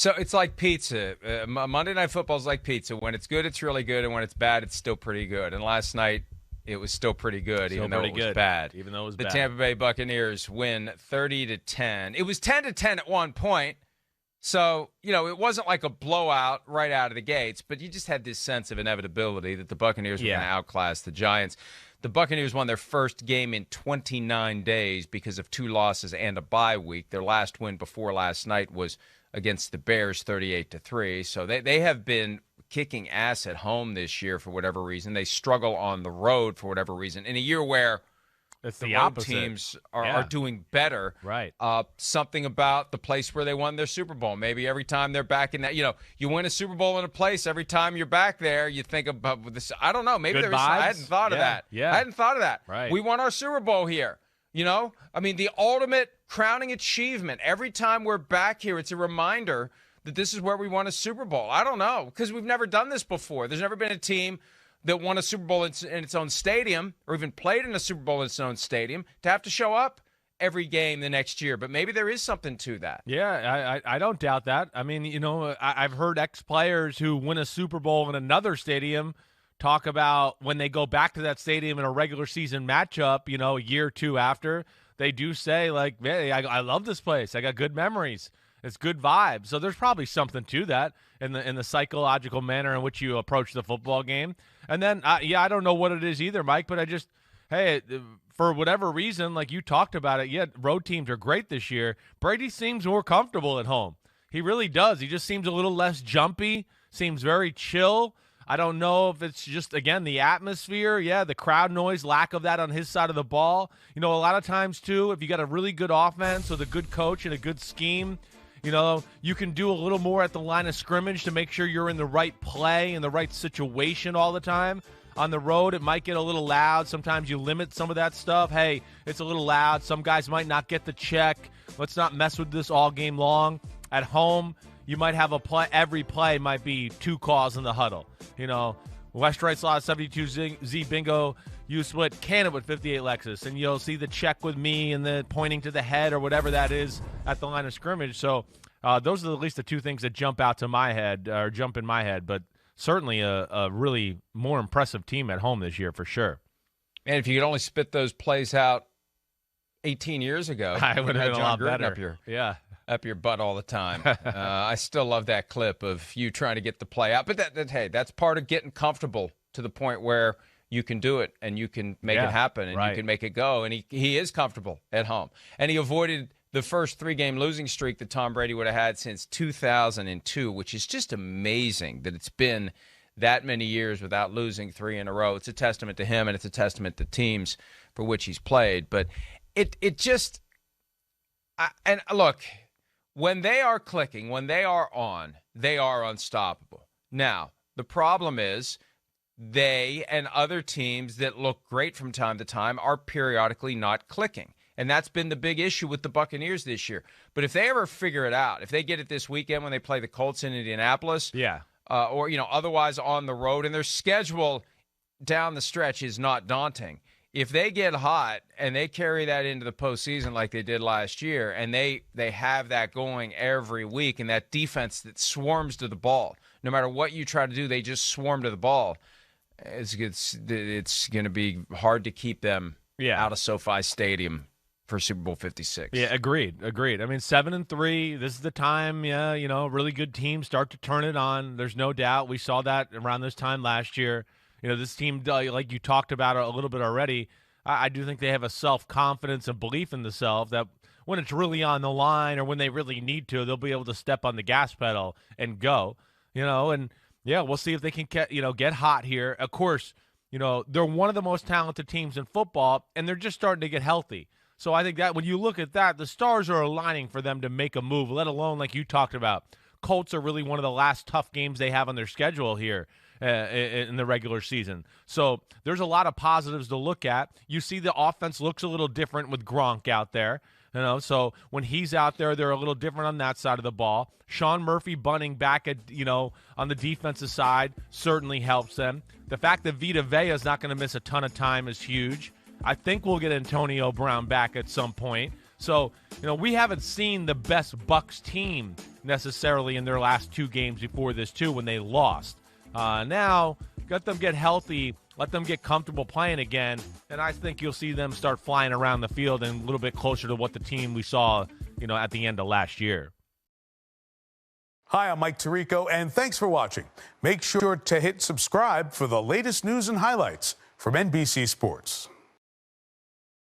So it's like pizza. Monday Night Football is like pizza. When it's good, it's really good, and when it's bad, it's still pretty good. And last night, it was still pretty good, even though it was bad. Even though it was bad. The bad. Tampa Bay Buccaneers win 30-10. It was 10-10 at one point. So, it wasn't like a blowout right out of the gates, but you just had this sense of inevitability that the Buccaneers were going to outclass the Giants. The Buccaneers won their first game in 29 days because of 2 losses and a bye week. Their last win before last night was against the Bears, 38-3. So they have been kicking ass at home this year for whatever reason. They struggle on the road for whatever reason. In a year where it's the the road opposite. teams are doing better. Right. Something about the place where they won their Super Bowl. Maybe every time they're back in that, you win a Super Bowl in a place, every time you're back there, you think about this. I don't know. Maybe Good I vibes. hadn't thought of that. Yeah. I hadn't thought of that. Right. We won our Super Bowl here. The ultimate crowning achievement. Every time we're back here, it's a reminder that this is where we won a Super Bowl. I don't know, because we've never done this before. There's never been a team that won a Super Bowl in its own stadium or even played in a Super Bowl in its own stadium to have to show up every game the next year. But maybe there is something to that. Yeah, I don't doubt that. I mean, I've heard ex-players who win a Super Bowl in another stadium talk about when they go back to that stadium in a regular season matchup, a year or two after, they do say, like, hey, I love this place. I got good memories. It's good vibes. So there's probably something to that in the psychological manner in which you approach the football game. And then, I don't know what it is either, Mike, but for whatever reason, like you talked about it, road teams are great this year. Brady seems more comfortable at home. He really does. He just seems a little less jumpy, seems very chill. I don't know if it's just, again, the atmosphere. The crowd noise, lack of that on his side of the ball. A lot of times, too, if you got a really good offense with a good coach and a good scheme, you can do a little more at the line of scrimmage to make sure you're in the right play, in the right situation all the time. On the road, it might get a little loud. Sometimes you limit some of that stuff. Hey, it's a little loud. Some guys might not get the check. Let's not mess with this all game long. At home, you might have a play. Every play might be 2 calls in the huddle. West Right Slot 72Z Bingo. You split Cannon with 58 Lexus, and you'll see the check with me and the pointing to the head or whatever that is at the line of scrimmage. So those are at least the 2 things that jump in my head. But certainly a really more impressive team at home this year for sure. And if you could only spit those plays out 18 years ago, I would have been a lot better. Up your butt all the time. I still love that clip of you trying to get the play out. But that's part of getting comfortable to the point where you can do it and you can make it happen and you can make it go. And he is comfortable at home. And he avoided the first 3-game losing streak that Tom Brady would have had since 2002, which is just amazing that it's been that many years without losing 3 in a row. It's a testament to him and it's a testament to teams for which he's played. But it just – and look, when they are clicking, when they are on, they are unstoppable. Now, the problem is – they and other teams that look great from time to time are periodically not clicking. And that's been the big issue with the Buccaneers this year. But if they ever figure it out, if they get it this weekend when they play the Colts in Indianapolis, or otherwise on the road, and their schedule down the stretch is not daunting. If they get hot and they carry that into the postseason like they did last year, and they have that going every week, and that defense that swarms to the ball, no matter what you try to do, they just swarm to the ball. It's going to be hard to keep them out of SoFi Stadium for Super Bowl 56. Yeah, agreed. I mean, 7-3, this is the time, really good teams start to turn it on. There's no doubt. We saw that around this time last year. This team, like you talked about a little bit already, I do think they have a self-confidence and belief in themselves that when it's really on the line or when they really need to, they'll be able to step on the gas pedal and go, and we'll see if they can get hot here. Of course, they're one of the most talented teams in football, and they're just starting to get healthy. So I think that when you look at that, the stars are aligning for them to make a move, let alone like you talked about. Colts are really one of the last tough games they have on their schedule here in the regular season. So there's a lot of positives to look at. You see the offense looks a little different with Gronk out there. So when he's out there, they're a little different on that side of the ball. Sean Murphy bunting back at, on the defensive side certainly helps them. The fact that Vita Vea is not going to miss a ton of time is huge. I think we'll get Antonio Brown back at some point. So, we haven't seen the best Bucs team necessarily in their last 2 games before this, too, when they lost. Now, let them get healthy, let them get comfortable playing again, and I think you'll see them start flying around the field and a little bit closer to what the team we saw, at the end of last year. Hi, I'm Mike Tirico, and thanks for watching. Make sure to hit subscribe for the latest news and highlights from NBC Sports.